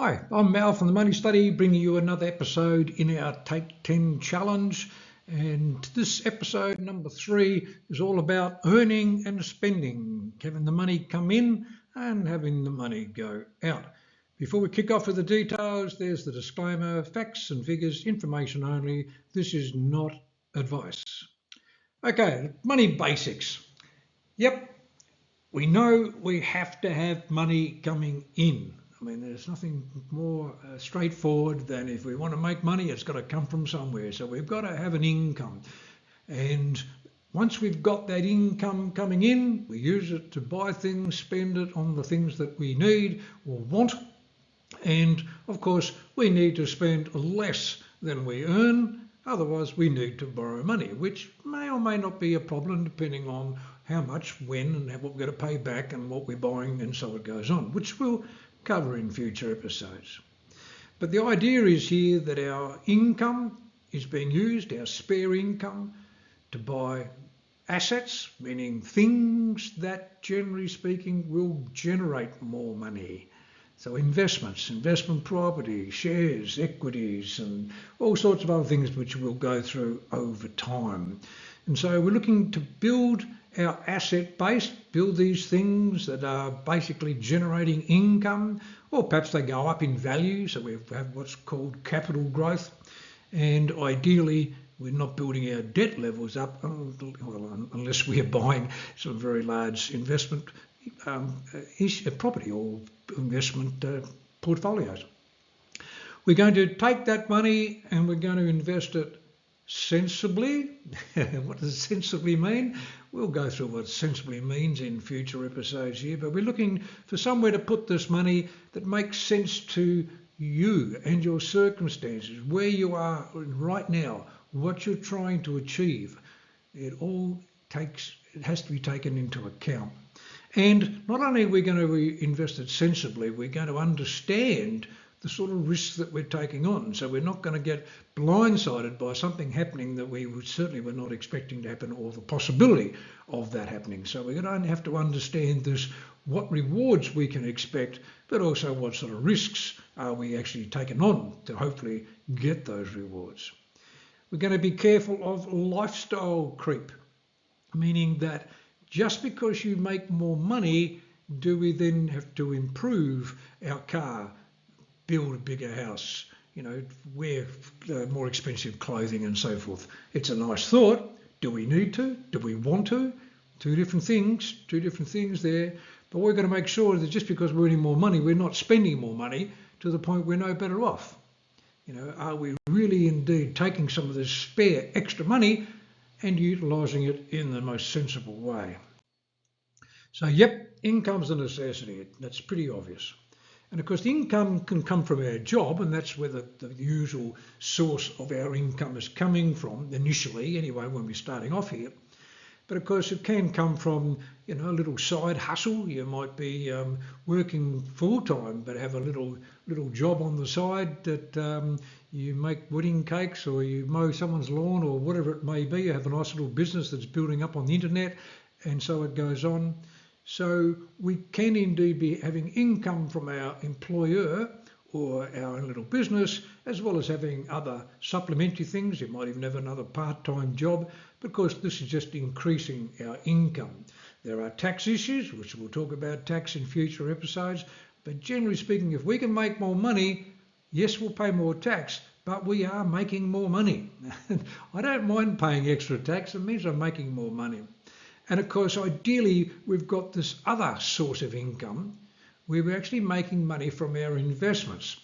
Hi, I'm Mal from the Money Study, bringing you another episode in our Take 10 challenge. And this episode, number 3, is all about earning and spending, having the money come in and having the money go out. Before we kick off with the details, there's the disclaimer: facts and figures, information only. This is not advice. Okay, money basics. Yep, we know we have to have money coming in. I mean, there's nothing more straightforward than if we want to make money, it's got to come from somewhere. So we've got to have an income. And once we've got that income coming in, we use it to buy things, spend it on the things that we need or want. And of course, we need to spend less than we earn. Otherwise, we need to borrow money, which may or may not be a problem depending on how much, when, and what we're going to pay back and what we're buying, and so it goes on, which we'll cover in future episodes. But the idea is here that our income is being used, our spare income, to buy assets, meaning things that, generally speaking, will generate more money. So investments, investment property, shares, equities, and all sorts of other things which we'll go through over time. And so we're looking to build our asset base, build these things that are basically generating income, or perhaps they go up in value, so we have what's called capital growth. And ideally, we're not building our debt levels up, unless we are buying some very large investment property or investment portfolios. We're going to take that money and we're going to invest it sensibly. What does sensibly mean? We'll go through what sensibly means in future episodes here, but we're looking for somewhere to put this money that makes sense to you and your circumstances, where you are right now, what you're trying to achieve. It has to be taken into account. And not only are we going to invest it sensibly, we're going to understand the sort of risks that we're taking on. So we're not going to get blindsided by something happening that we certainly were not expecting to happen, or the possibility of that happening. So we're going to have to understand this, what rewards we can expect, but also what sort of risks are we actually taking on to hopefully get those rewards. We're going to be careful of lifestyle creep, meaning that just because you make more money, do we then have to improve our car, build a bigger house, wear more expensive clothing and so forth? It's a nice thought. Do we need to? Do we want to? Two different things there. But we're going to make sure that just because we're earning more money, we're not spending more money to the point we're no better off. Are we really indeed taking some of this spare extra money and utilising it in the most sensible way? So, yep, income's a necessity. That's pretty obvious. And of course, the income can come from our job, and that's where the usual source of our income is coming from initially, anyway, when we're starting off here. But of course, it can come from, a little side hustle. You might be working full time, but have a little job on the side that you make wedding cakes, or you mow someone's lawn, or whatever it may be. You have a nice little business that's building up on the internet, and so it goes on. So we can indeed be having income from our employer or our own little business, as well as having other supplementary things. You might even have another part-time job, because this is just increasing our income. There are tax issues, which we'll talk about tax in future episodes, but generally speaking, if we can make more money, yes, we'll pay more tax, but we are making more money. I don't mind paying extra tax. It means I'm making more money. And of course, ideally, we've got this other source of income where we're actually making money from our investments.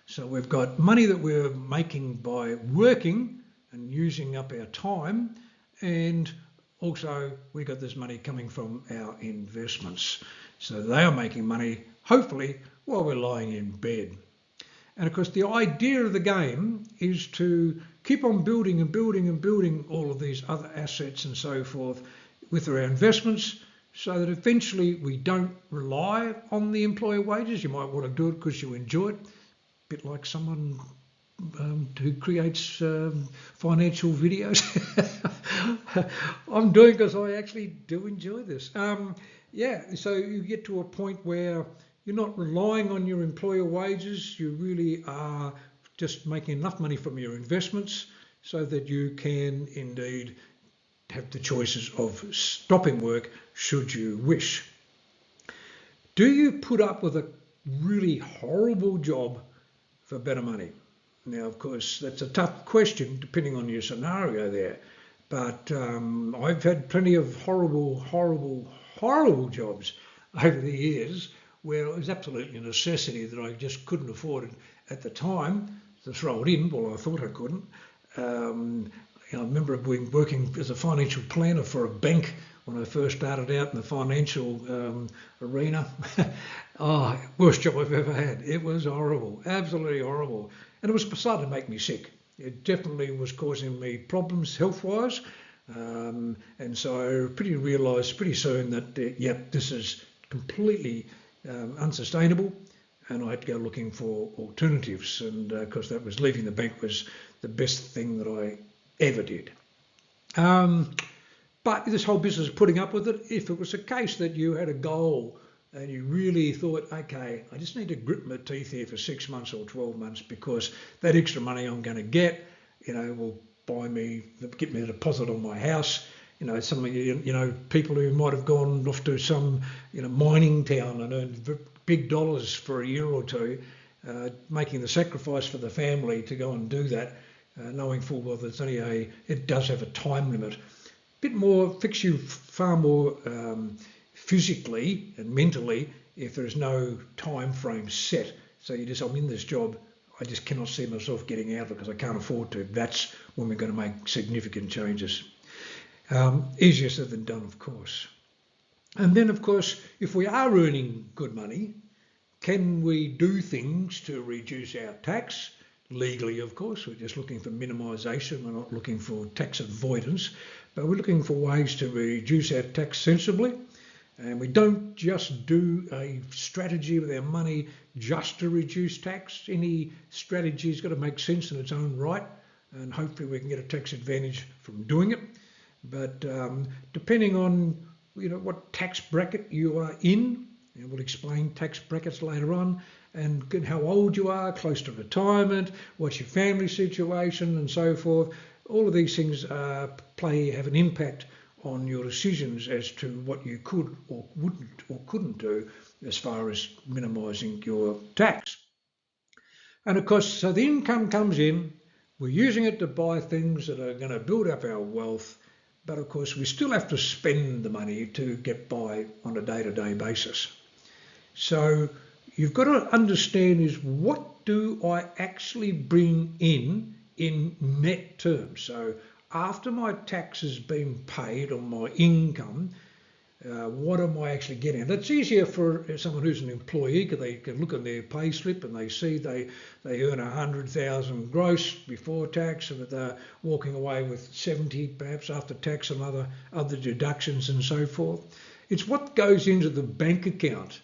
So we've got money that we're making by working and using up our time, and also we've got this money coming from our investments. So they are making money, hopefully, while we're lying in bed. And of course, the idea of the game is to keep on building and building and building all of these other assets and so forth with our investments, so that eventually we don't rely on the employer wages. You might want to do it because you enjoy it, a bit like someone who creates financial videos. I'm doing because I actually do enjoy this. So you get to a point where You're not relying on your employer wages. You really are just making enough money from your investments so that you can indeed have the choices of stopping work should you wish. Do you put up with a really horrible job for better money? Now, of course, that's a tough question depending on your scenario there. But I've had plenty of horrible jobs over the years where it was absolutely a necessity that I just couldn't afford it at the time to throw it in. Well, I thought I couldn't. I remember working as a financial planner for a bank when I first started out in the financial arena. Oh, worst job I've ever had. It was horrible, absolutely horrible. And it was starting to make me sick. It definitely was causing me problems health-wise. And so I realised pretty soon that, this is completely unsustainable. And I had to go looking for alternatives. And because that was leaving the bank was the best thing that I ever did. But this whole business of putting up with it, if it was a case that you had a goal and you really thought, okay, I just need to grit my teeth here for 6 months or 12 months because that extra money I'm going to get, will get me a deposit on my house. People who might have gone off to some, mining town and earned big dollars for a year or two, making the sacrifice for the family to go and do that, knowing full well that it does have a time limit. Fix you far more physically and mentally if there's no time frame set. So I'm in this job, I just cannot see myself getting out because I can't afford to. That's when we're going to make significant changes. Easier said than done, of course. And then, of course, if we are earning good money, can we do things to reduce our tax? Legally, of course, we're just looking for minimisation. We're not looking for tax avoidance, but we're looking for ways to reduce our tax sensibly. And we don't just do a strategy with our money just to reduce tax. Any strategy has got to make sense in its own right, and hopefully we can get a tax advantage from doing it. But depending on what tax bracket you are in, and we'll explain tax brackets later on, and how old you are, close to retirement, what's your family situation and so forth. All of these things have an impact on your decisions as to what you could or wouldn't or couldn't do as far as minimising your tax. And of course, so the income comes in, we're using it to buy things that are going to build up our wealth, but of course we still have to spend the money to get by on a day-to-day basis. So you've got to understand is what do I actually bring in net terms? So after my tax has been paid on my income, what am I actually getting? That's easier for someone who's an employee because they can look at their pay slip and they see they earn 100,000 gross before tax and that they're walking away with 70 perhaps after tax and other deductions and so forth. It's what goes into the bank account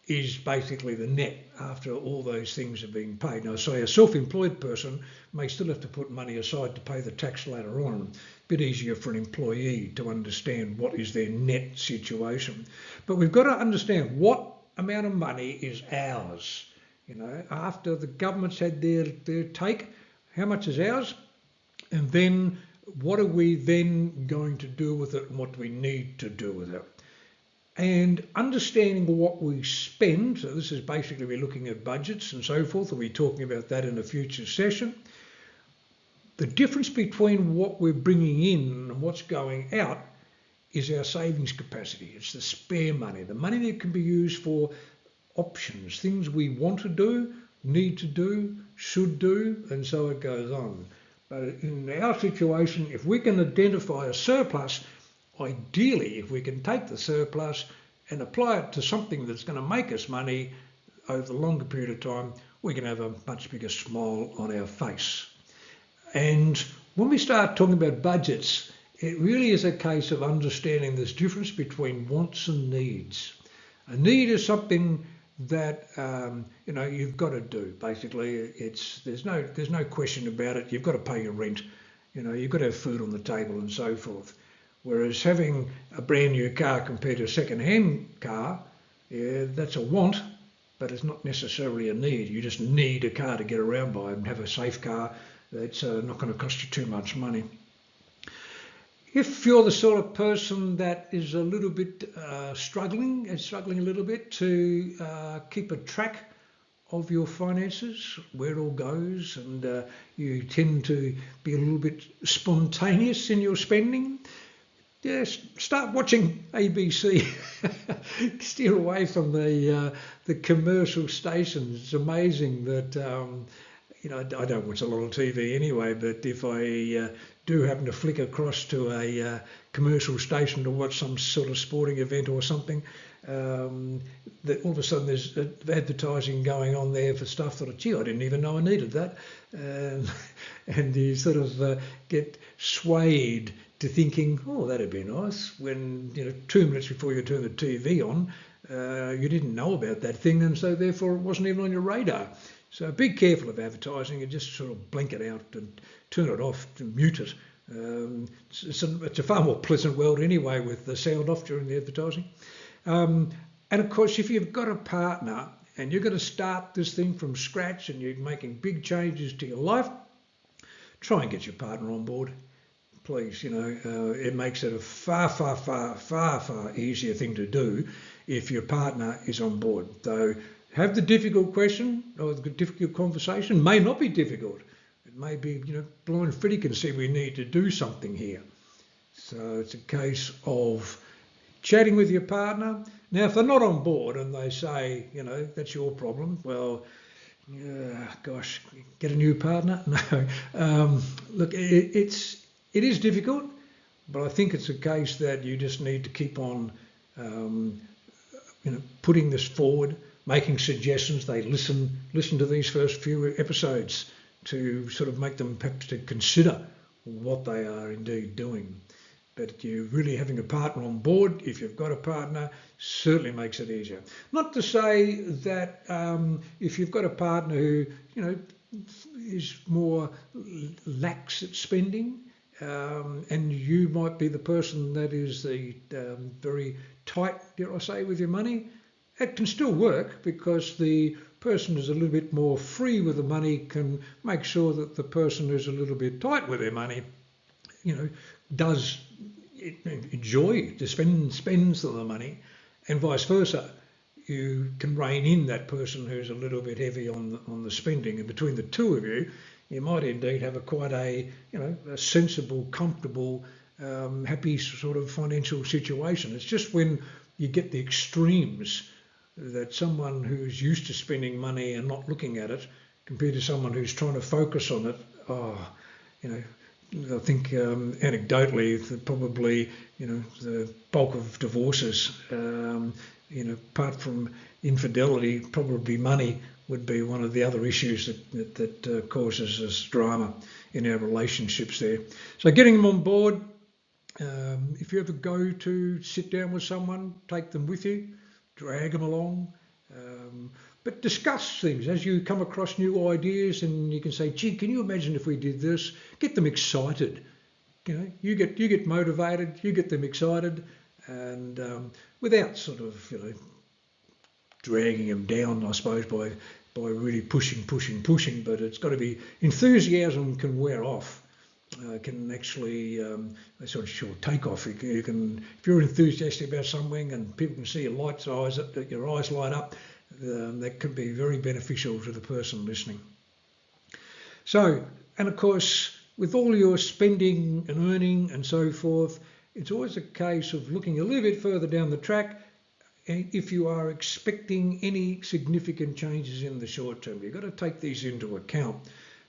is basically the net after all those things have been paid. Now, say a self-employed person may still have to put money aside to pay the tax later on. A bit easier for an employee to understand what is their net situation. But we've got to understand what amount of money is ours. After the government's had their take, how much is ours? And then what are we then going to do with it and what do we need to do with it? And understanding what we spend, so this is basically we're looking at budgets and so forth, we'll be talking about that in a future session. The difference between what we're bringing in and what's going out is our savings capacity. It's the spare money, the money that can be used for options, things we want to do, need to do, should do, and so it goes on. But in our situation, if we can identify a surplus, ideally, if we can take the surplus and apply it to something that's going to make us money over the longer period of time, we can have a much bigger smile on our face. And when we start talking about budgets, it really is a case of understanding this difference between wants and needs. A need is something that you've got to do. Basically, there's no question about it. You've got to pay your rent. You've got to have food on the table and so forth. Whereas having a brand new car compared to a second-hand car, that's a want, but it's not necessarily a need. You just need a car to get around by and have a safe car that's not going to cost you too much money. If you're the sort of person that is a little bit struggling a little bit to keep a track of your finances, where it all goes, and you tend to be a little bit spontaneous in your spending, yes, start watching ABC. Steer away from the commercial stations. It's amazing that I don't watch a lot of TV anyway, but if I do happen to flick across to a commercial station to watch some sort of sporting event or something, that all of a sudden there's advertising going on there for stuff that, gee, I didn't even know I needed that, and you sort of get swayed to thinking, oh, that'd be nice, when 2 minutes before you turn the TV on, you didn't know about that thing, and so therefore it wasn't even on your radar. So be careful of advertising and just sort of blink it out and turn it off and mute it. It's a far more pleasant world anyway with the sound off during the advertising. And of course, if you've got a partner and you're going to start this thing from scratch and you're making big changes to your life, try and get your partner on board. Please, it makes it a far, far, far, far, far easier thing to do if your partner is on board. So have the difficult question or the difficult conversation. May not be difficult. It may be, blind Freddie can see we need to do something here. So it's a case of chatting with your partner. Now, if they're not on board and they say, that's your problem, well, gosh, get a new partner? No. Look, it is difficult, but I think it's a case that you just need to keep on, putting this forward, making suggestions. They listen to these first few episodes to sort of make them perhaps to consider what they are indeed doing. But you really having a partner on board, if you've got a partner, certainly makes it easier. Not to say that if you've got a partner who, is more lax at spending, and you might be the person that is the very tight, dare I say, with your money, it can still work because the person who's a little bit more free with the money can make sure that the person who's a little bit tight with their money, does enjoy to spends the money, and vice versa. You can rein in that person who's a little bit heavy on the spending, and between the two of you, you might indeed have quite a sensible, comfortable, happy sort of financial situation. It's just when you get the extremes that someone who's used to spending money and not looking at it compared to someone who's trying to focus on it, I think anecdotally that probably the bulk of divorces, apart from infidelity, probably money would be one of the other issues that causes us drama in our relationships there. So getting them on board, if you ever go to sit down with someone, take them with you, drag them along, but discuss things as you come across new ideas, and you can say, gee, can you imagine if we did this? Get them excited. You get motivated, you get them excited, and without sort of dragging them down, I suppose, by really pushing, but it's got to be, enthusiasm can wear off. Can actually sort of take off. You can, if you're enthusiastic about something and people can see your eyes light up, that can be very beneficial to the person listening. So, and of course, with all your spending and earning and so forth, it's always a case of looking a little bit further down the track. If you are expecting any significant changes in the short term, you've got to take these into account.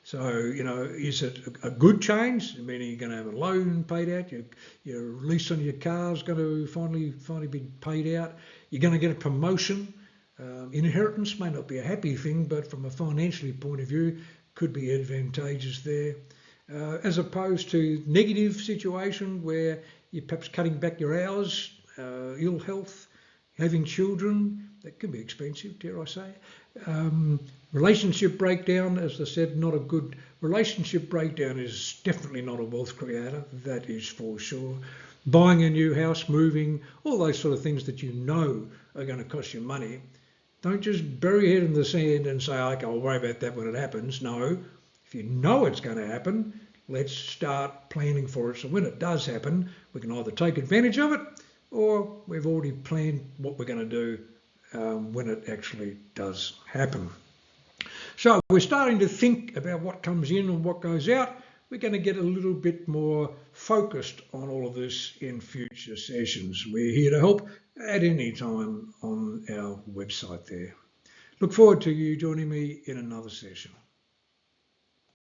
So, is it a good change? Meaning you're going to have a loan paid out, your lease on your car is going to finally be paid out, you're going to get a promotion. Inheritance may not be a happy thing, but from a financial point of view, could be advantageous there. As opposed to negative situation where you're perhaps cutting back your hours, ill health, having children, that can be expensive, dare I say. Relationship breakdown, as I said, not a good relationship breakdown is definitely not a wealth creator, that is for sure. Buying a new house, moving, all those sort of things that are going to cost you money, Don't just bury your head in the sand and say, okay, I'll worry about that when it happens. No, if you know it's going to happen, let's start planning for it. So when it does happen, we can either take advantage of it or we've already planned what we're going to do when it actually does happen. So we're starting to think about what comes in and what goes out. We're going to get a little bit more focused on all of this in future sessions. We're here to help at any time on our website there. Look forward to you joining me in another session.